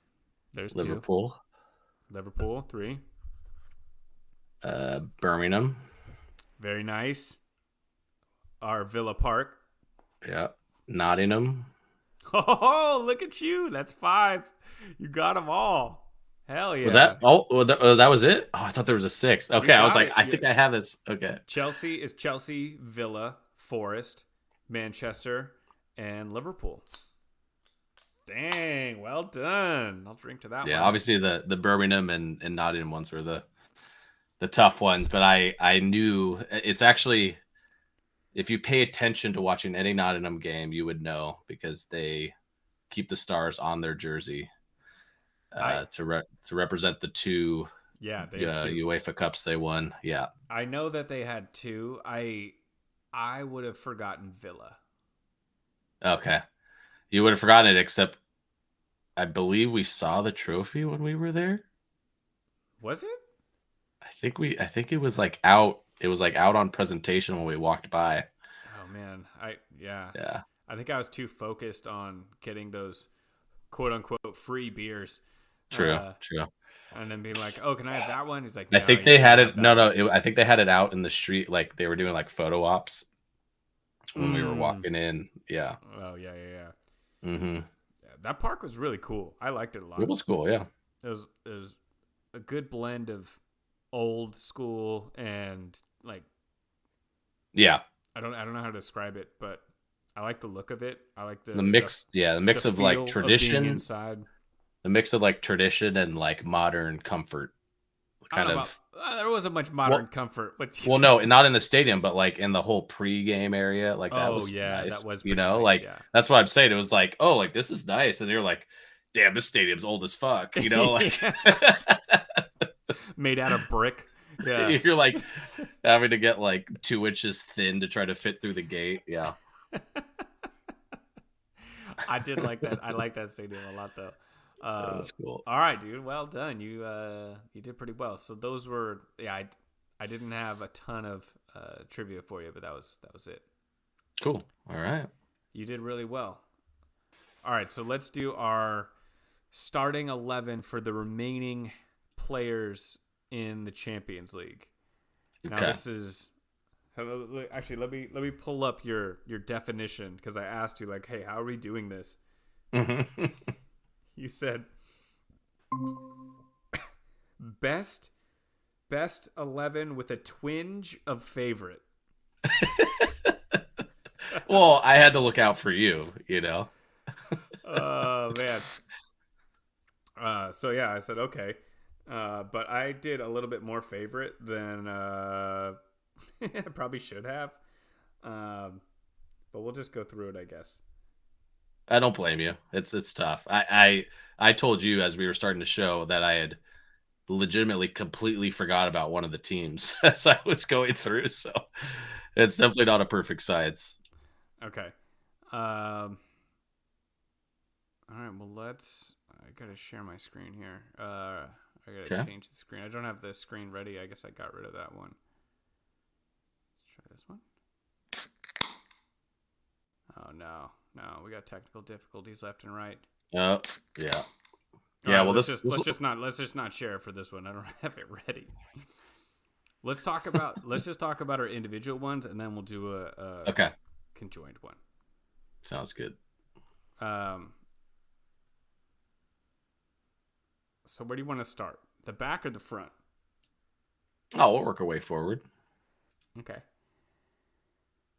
There's Liverpool. 2. Liverpool. 3. Birmingham. Very nice. Our Villa Park. Yeah. Nottingham. Oh, look at you. That's 5. You got them all. Hell yeah. Was that all? Oh, that was it? Oh, I thought there was a 6th. Okay. I was like, I think I have this. Okay. Chelsea, Villa, Forest, Manchester, and Liverpool. Dang, well done. I'll drink to that Yeah, one. obviously the Birmingham and Nottingham ones were the tough ones, but I knew it's actually, if you pay attention to watching any Nottingham game, you would know because they keep the stars on their jersey I to represent the two Yeah, they have two. UEFA Cups they won. Yeah. I know that they had two. I would have forgotten Villa. Okay. You would have forgotten it, except I believe we saw the trophy when we were there. Was it? I think it was like out. It was like out on presentation when we walked by. Oh man, yeah. Yeah. I think I was too focused on getting those quote unquote free beers. True. True. And then being like, "Oh, can I have that one?" He's like, I "No, think you they can't had have it. No, that no. I think they had it out in the street, like they were doing like photo ops when we were one." walking in. Yeah. Oh yeah. Mm-hmm. Yeah, that park was really cool. I liked it a lot. It was cool. Yeah. It was a good blend of old school and like Yeah. I don't know how to describe it, but I like the look of it. I like The mix. Yeah. The mix the of like feel of tradition, being inside. the mix of like tradition and like modern comfort. I don't Kind know of. about there wasn't much modern comfort. But Well, no, not in the stadium, but like in the whole pre-game area, like that oh was yeah, nice. that was You pretty know, nice, like yeah. that's what I'm saying. It was like, oh, like this is nice, and you're like, damn, this stadium's old as fuck. You know, like Made out of brick. Yeah. you're like having to get like 2 inches thin to try to fit through the gate. Yeah, I did like that. I like that stadium a lot though. that was cool. All right, dude. Well done. You did pretty well. So those were I didn't have a ton of trivia for you, but that was it. Cool. All right. You did really well. All right, so let's do our starting 11 for the remaining players in the Champions League. Now Okay. this is actually let me pull up your definition because I asked you like, hey, how are we doing this? You said best 11 with a twinge of favorite. Well, I had to look out for you. You know. Oh man. So yeah, I said okay, but I did a little bit more favorite than I probably should have. But we'll just go through it, I guess. I don't blame you. It's tough. I told you as we were starting to show that I had legitimately completely forgot about one of the teams as I was going through. So it's definitely not a perfect science. Okay. All right. Well, I gotta share my screen here. I gotta change the screen. I don't have the screen ready. I guess I got rid of that one. Let's try this one. Oh no, we got technical difficulties left and right. Oh, yeah. Yeah, right, well, let's just not share it for this one. I don't have it ready. Let's just talk about our individual ones, and then we'll do a conjoined one. Sounds good. So where do you want to start? The back or the front? Oh, we'll work our way forward. Okay.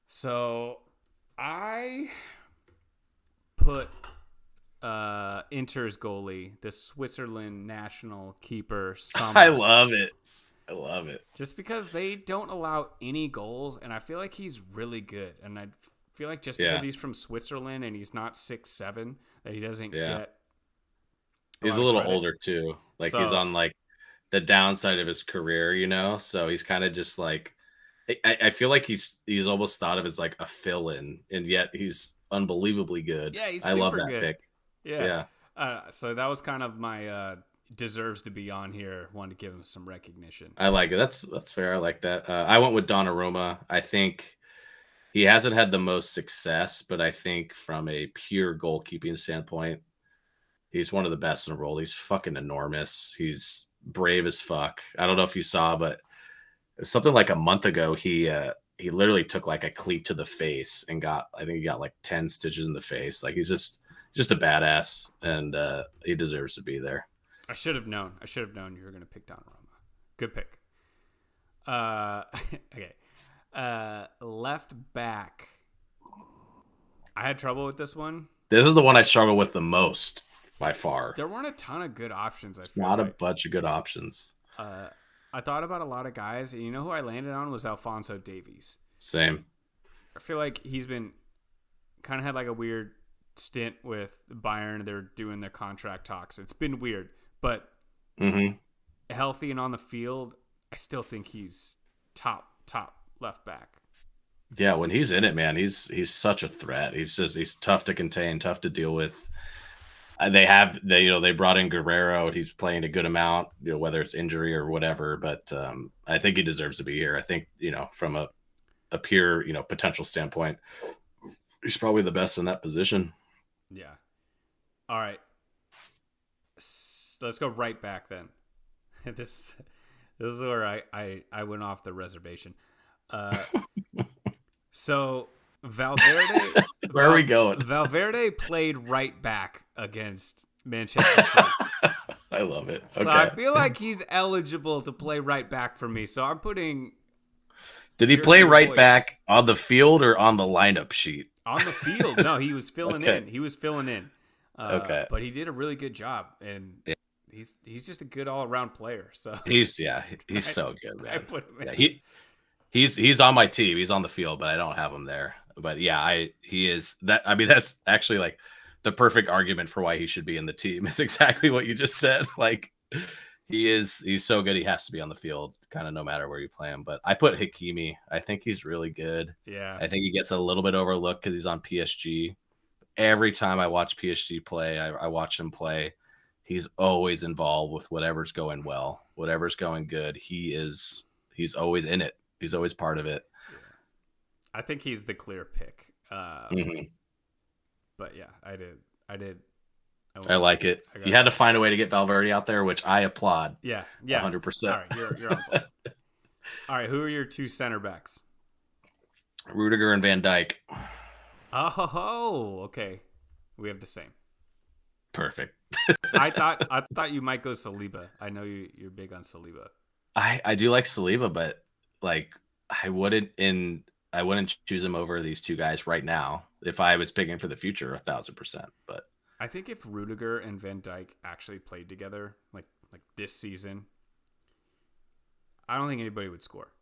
So I put Inter's goalie, the Switzerland national keeper, Sommer. I love it. Just because they don't allow any goals, and I feel like he's really good. And I feel like just because he's from Switzerland and he's not 6'7", that he doesn't get. He's a little older too. Like he's on like the downside of his career, you know. So he's kind of just like, I feel like he's almost thought of as like a fill-in, and yet he's unbelievably good. Yeah, he's I love super that good. pick. Yeah. So that was kind of my deserves to be on here. Wanted to give him some recognition. I like it. That's fair. I like that. I went with Donnarumma. I think he hasn't had the most success, but I think from a pure goalkeeping standpoint, he's one of the best in the world. He's fucking enormous. He's brave as fuck. I don't know if you saw, but it was something like a month ago. He literally took like a cleat to the face and I think he got like 10 stitches in the face. Like he's just a badass, and he deserves to be there. I should have known. You were going to pick Donnarumma. Good pick. Okay. Left back. I had trouble with this one. This is the one I struggle with the most by far. There weren't a ton of good options. I feel Not a like bunch of good options. I thought about a lot of guys, and you know who I landed on was Alphonso Davies. Same. I feel like he's been kind of had like a weird stint with Bayern. They're doing their contract talks. It's been weird, but healthy and on the field, I still think he's top left back. Yeah, when he's in it, man, he's such a threat. He's tough to contain, tough to deal with. They brought in Guerrero. He's playing a good amount, whether it's injury or whatever. But I think he deserves to be here. I think from a pure potential standpoint, he's probably the best in that position. Yeah. All right. Let's go right back then. This is where I went off the reservation. So Valverde. Where are we going? Valverde played right back against Manchester City. I love it. So I feel like he's eligible to play right back for me. So I'm putting. Did he play right back on the field or on the lineup sheet? On the field. No, he was filling in. He was filling in. Okay. But he did a really good job, and he's just a good all around player. So he's so good, man. I put him in. Yeah, he's on my team. He's on the field, but I don't have him there. But yeah, he is that. I mean, that's actually like the perfect argument for why he should be in the team. It's exactly what you just said. Like he's so good. He has to be on the field, kind of no matter where you play him. But I put Hakimi. I think he's really good. Yeah. I think he gets a little bit overlooked because he's on PSG. Every time I watch PSG play, I watch him play. He's always involved with whatever's going well, whatever's going good. He's always in it. He's always part of it. Yeah. I think he's the clear pick. But yeah, I did. I like it. You had to find a way to get Valverde out there, which I applaud. Yeah, 100%. All right, you're on board. All right, who are your two center backs? Rudiger and Van Dijk. Oh, okay. We have the same. Perfect. I thought you might go Saliba. I know you're big on Saliba. I do like Saliba, but like I wouldn't choose him over these two guys right now if I was picking for the future 1,000%. But I think if Rudiger and Van Dijk actually played together, like this season, I don't think anybody would score.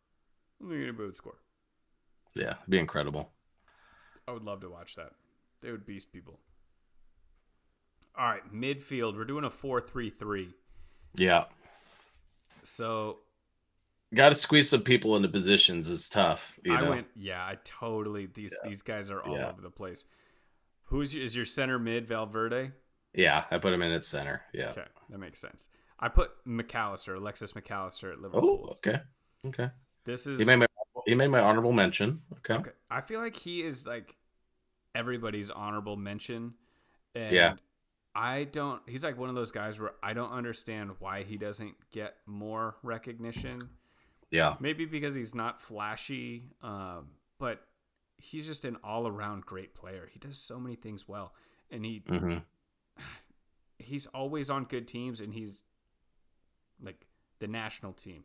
Yeah, it'd be incredible. I would love to watch that. They would beast people. All right, midfield. We're doing a 4-3-3. Yeah. So got to squeeze some people into positions is tough. I totally. These guys are all over the place. Is your center mid Valverde? Yeah, I put him in at center. Yeah. Okay, that makes sense. I put Alexis McAllister at Liverpool. Oh, okay. This is he made my honorable mention. Okay. I feel like he is like everybody's honorable mention. And yeah. He's like one of those guys where I don't understand why he doesn't get more recognition. Yeah. Maybe because he's not flashy, but he's just an all-around great player. He does so many things well, and he's always on good teams, and he's like the national team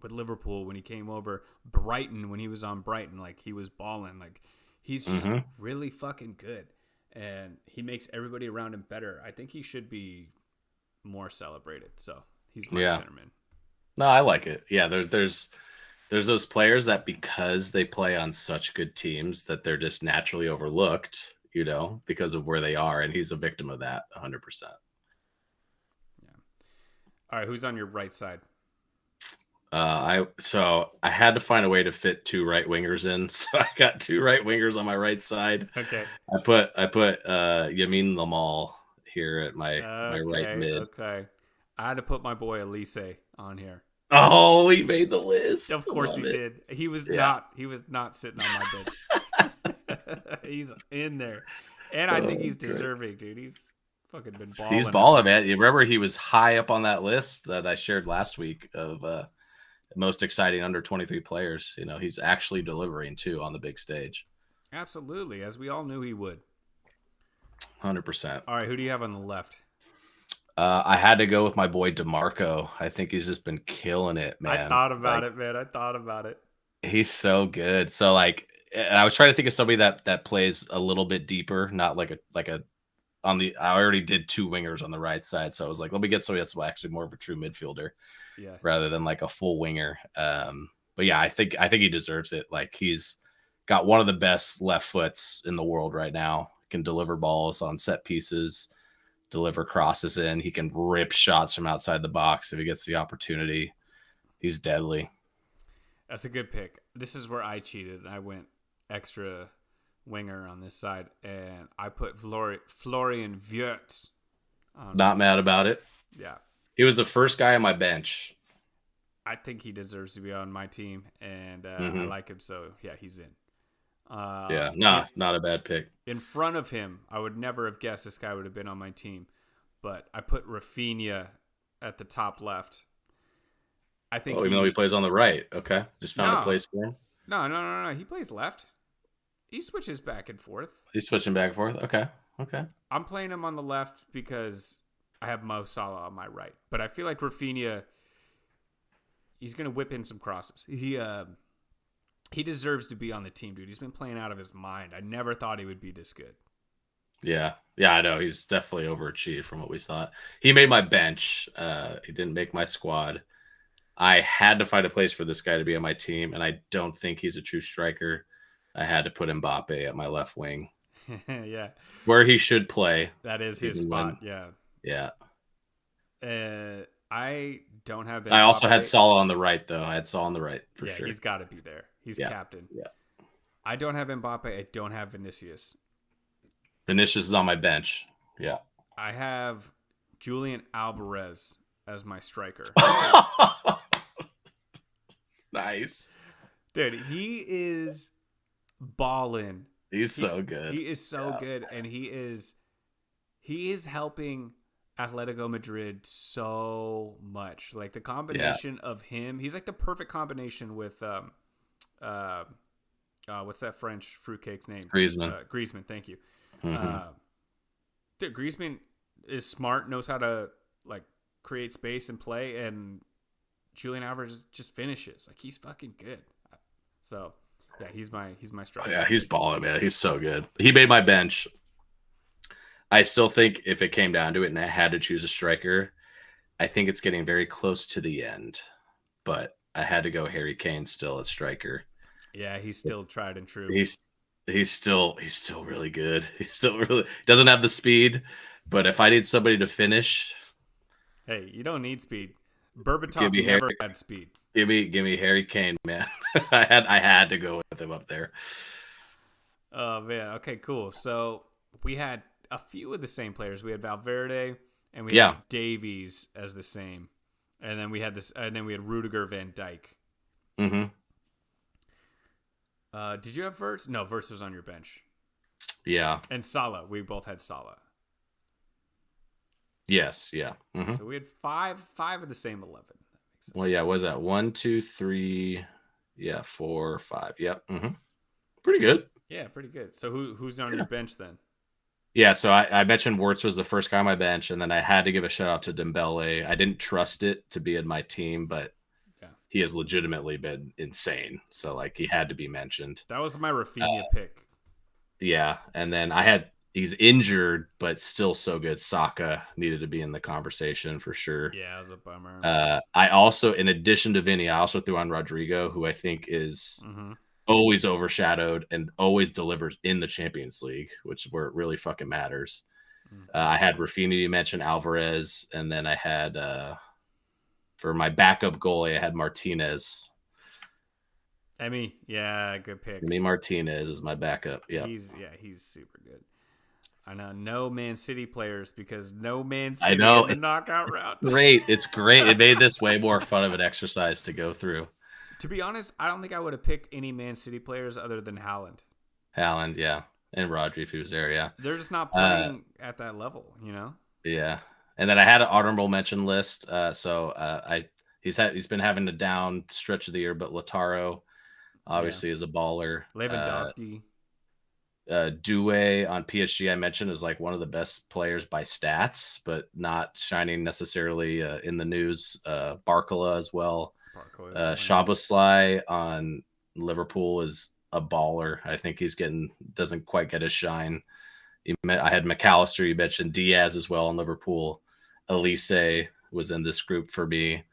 with Liverpool when he came over, Brighton when he was on Brighton, like he was balling. Like he's just really fucking good, and he makes everybody around him better. I think he should be more celebrated. So he's my centerman. No, I like it. Yeah, there's those players that because they play on such good teams that they're just naturally overlooked, because of where they are, and he's a victim of that 100%. Yeah. All right, who's on your right side? I had to find a way to fit two right wingers in, so I got two right wingers on my right side. Okay. I put Yamin Lamal here at my right mid. Okay. I had to put my boy Elise on here. Oh, he made the list. Of course he did. He was not sitting on my bench. He's in there. And I think he's deserving, dude. He's fucking been balling. He's balling, man. You remember he was high up on that list that I shared last week of most exciting under 23 players. He's actually delivering too on the big stage. Absolutely, as we all knew he would. 100%. All right, who do you have on the left? I had to go with my boy DeMarco. I think he's just been killing it, man. I thought about it, man. I thought about it. He's so good. So like, and I was trying to think of somebody that plays a little bit deeper, not like a on the. I already did two wingers on the right side, so I was like, let me get somebody that's actually more of a true midfielder Yeah. rather than like a full winger. But yeah, I think he deserves it. Like he's got one of the best left foots in the world right now. Can deliver balls on set pieces, deliver crosses in. He can rip shots from outside the box if he gets the opportunity. He's deadly. That's a good pick. This is where I cheated. I went extra winger on this side, and I put Florian Wirtz on. Not mad about it. Yeah. He was the first guy on my bench. I think he deserves to be on my team, and I Mm-hmm. like him. So, yeah, he's in. Yeah, In, not a bad pick. in front of him, I would never have guessed this guy would have been on my team, but I put Rafinha at the top left. I think Oh, even though he plays on the right. Okay. Just found a no, place for him. no. He plays left. He switches back and forth. He's switching back and forth. Okay. Okay. I'm playing him on the left because I have Mo Salah on my right, but I feel like Rafinha, he's gonna whip in some crosses. He deserves to be on the team, dude. He's been playing out of his mind. I never thought he would be this good. Yeah. Yeah, I know. He's definitely overachieved from what we thought. He made my bench. He didn't make my squad. I had to find a place for this guy to be on my team, and I don't think he's a true striker. I had to put Mbappe at my left wing, Yeah, where he should play. that is his Even spot. when, Yeah. yeah. I don't have I also had Mbappe. Salah on the right, though. I had Salah on the right for Yeah, sure. he's got to be there. He's Yeah. captain. Yeah. I don't have Mbappe. I don't have Vinicius. Vinicius is on my bench. Yeah. I have Julian Alvarez as my striker. Nice. Dude, he is ballin'. He's so good. He is so good, and he is helping Atletico Madrid so much. Like the combination of him, he's like the perfect combination with what's that French fruitcake's name? Griezmann. Griezmann, thank you. Mm-hmm. Dude, Griezmann is smart, knows how to like create space and play, and Julian Alvarez just finishes. Like he's fucking good. So yeah, he's my striker. Yeah, he's balling, man. He's so good. He made my bench. I still think if it came down to it and I had to choose a striker, I think it's getting very close to the end. But I had to go Harry Kane still at striker. Yeah, he's still tried and true. He's still really good. He's still really doesn't have the speed, but if I need somebody to finish, hey, you don't need speed. Berbatov never had speed. Give me Harry Kane, man. I had to go with him up there. Oh man, okay, cool. So we had a few of the same players. We had Valverde and we had Davies as the same, and then we had Rudiger, Van Dijk. Mm-hmm. Did you have Verts? No, Verts was on your bench. Yeah. And Salah, we both had Salah. Yes. Yeah. Mm-hmm. So we had five of the same 11. Well, yeah. What was that 1, 2, 3? Yeah, 4, 5. Yep. Mm-hmm. Pretty good. Yeah, pretty good. So who's on your bench then? Yeah, so I mentioned Wirtz was the first guy on my bench, and then I had to give a shout out to Dembele. I didn't trust it to be in my team, but he has legitimately been insane. So like he had to be mentioned. That was my Rafinha pick. Yeah, and then he's injured, but still so good. Saka needed to be in the conversation for sure. Yeah, it was a bummer. I also, in addition to Vinny, I also threw on Rodrigo, who I think is always overshadowed and always delivers in the Champions League, which is where it really fucking matters. I had Rafinha, you mentioned Alvarez, and then I had for my backup goalie, I had Martinez. Yeah, good pick. Martinez is my backup. Yeah, he's super good. I know no Man City players because no Man City in the knockout round. Great, it's great. It made this way more fun of an exercise to go through. To be honest, I don't think I would have picked any Man City players other than Haaland. Yeah, and Rodri if he was there. Yeah, they're just not playing at that level, you know. Yeah, and then I had an honorable mention list. He's been having a down stretch of the year, but Lautaro obviously is a baller. Lewandowski. Doué on PSG I mentioned is like one of the best players by stats, but not shining necessarily in the news. Barcola as well. Szoboszlai on Liverpool is a baller. I think doesn't quite get his shine. I had McAllister, you mentioned Diaz as well in Liverpool. Elise was in this group for me.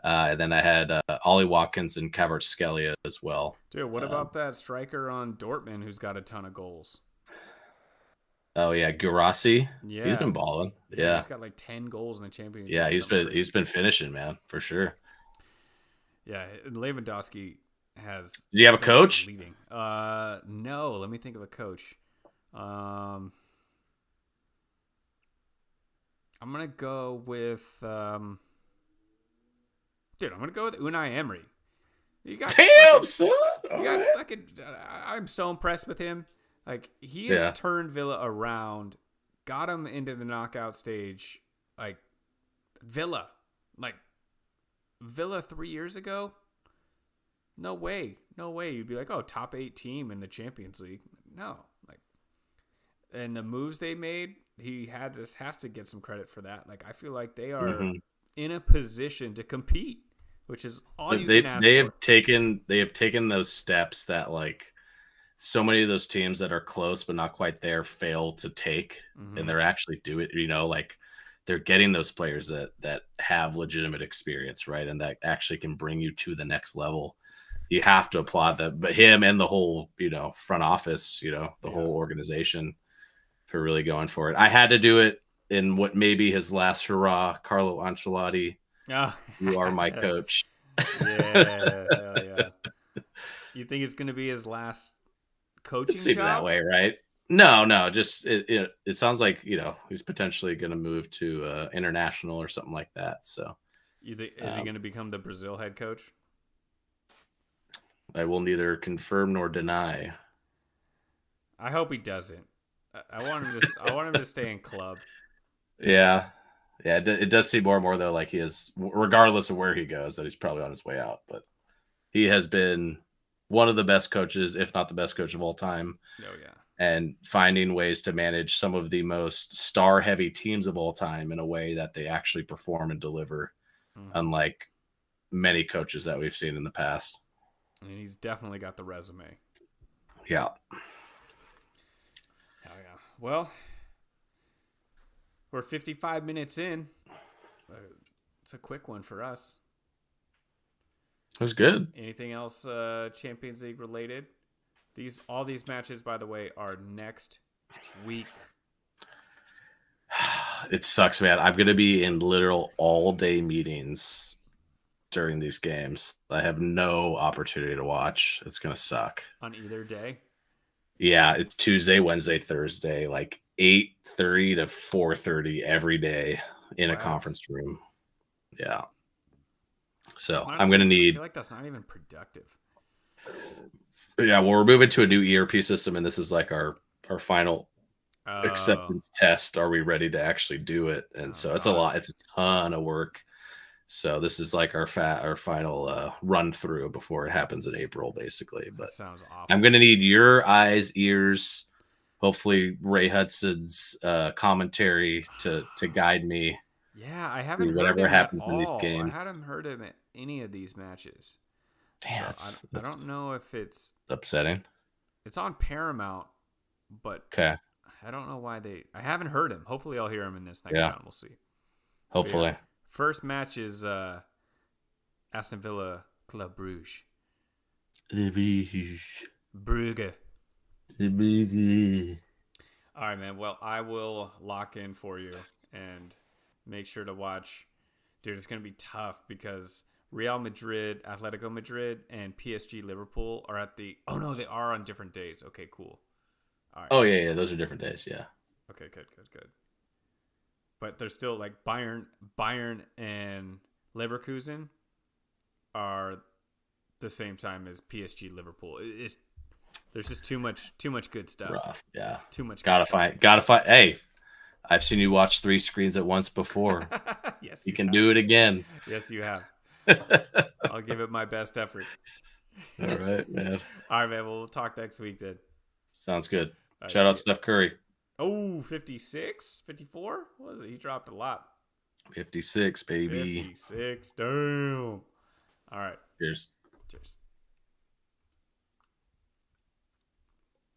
And then I had Ollie Watkins and Kvaratskhelia as well. Dude, what about that striker on Dortmund who's got a ton of goals? Oh yeah, Guirassy. He's Yeah. been balling. Yeah, he's Yeah. got like 10 goals in the Champions Yeah, League. he's been finishing, man, for sure. Yeah, Lewandowski has. Do you have a coach? Leading. No. Let me think of a coach. I'm gonna go with. Dude, I'm gonna go with Unai Emery. You got Son. Fucking. I'm so impressed with him. Like he has turned Villa around, got him into the knockout stage. Like Villa 3 years ago. No way you'd be like, oh, top 8 team in the Champions League. No, and the moves they made, he has to get some credit for that. Like I feel like they are in a position to compete, which is all you can ask they for. They have taken those steps that like so many of those teams that are close but not quite there fail to take, and they're actually doing it. Like they're getting those players that have legitimate experience, right, and that actually can bring you to the next level. You have to applaud that, but him and the whole front office, the whole organization for really going for it. I had to do it in what may be his last hurrah. Carlo Ancelotti, you are my coach. Yeah, hell yeah. You think it's going to be his last coaching job? That way, right? No, just it sounds like he's potentially going to move to international or something like that. So, is he going to become the Brazil head coach? I will neither confirm nor deny. I hope he doesn't. I want him to stay in club. Yeah. It does seem more and more though like he is, regardless of where he goes, that he's probably on his way out. But he has been one of the best coaches, if not the best coach of all time. Oh yeah. And finding ways to manage some of the most star-heavy teams of all time in a way that they actually perform and deliver, unlike many coaches that we've seen in the past. And he's definitely got the resume. Yeah. Hell yeah. Well, we're 55 minutes in. It's a quick one for us. It was good. Anything else Champions League related? All these matches, by the way, are next week. It sucks, man. I'm going to be in literal all-day meetings during these games. I have no opportunity to watch. It's going to suck. On either day? Yeah, it's Tuesday, Wednesday, Thursday, like 8:30 to 4:30 every day in a conference room. Yeah. So I'm going to need... I feel like that's not even productive. Yeah, well, we're moving to a new ERP system, and this is like our final acceptance test. Are we ready to actually do it? And so it's a lot. It's a ton of work. So this is like our final run through before it happens in April, basically. But that sounds awful. I'm going to need your eyes, ears, hopefully Ray Hudson's commentary to guide me. Yeah, I haven't heard whatever him happens at in these all. games. I haven't heard him at any of these matches. Damn, so I don't know if it's upsetting. It's on Paramount, but okay. I don't know why I haven't heard him. Hopefully I'll hear him in this next round. We'll see. Hopefully. Yeah. First match is Aston Villa Club Brugge. Brugge. All right, man. Well, I will lock in for you and make sure to watch. Dude, it's going to be tough because Real Madrid, Atletico Madrid, and PSG Liverpool are at the... Oh, no, they are on different days. Okay, cool. All right. Oh, yeah. Those are different days, yeah. Okay, good. But they're still like Bayern and Leverkusen are the same time as PSG Liverpool. There's just too much good stuff. Rough, yeah. Too much. Gotta find. Hey, I've seen you watch 3 screens at once before. Yes, you can do it again. Yes, you have. I'll give it my best effort. All right, man. All right, man. We'll talk next week then. Sounds good. Right, shout out Steph Curry. Oh, 56? 54? What was it? He dropped a lot. 56, baby. 56. Damn. All right. Cheers. Cheers.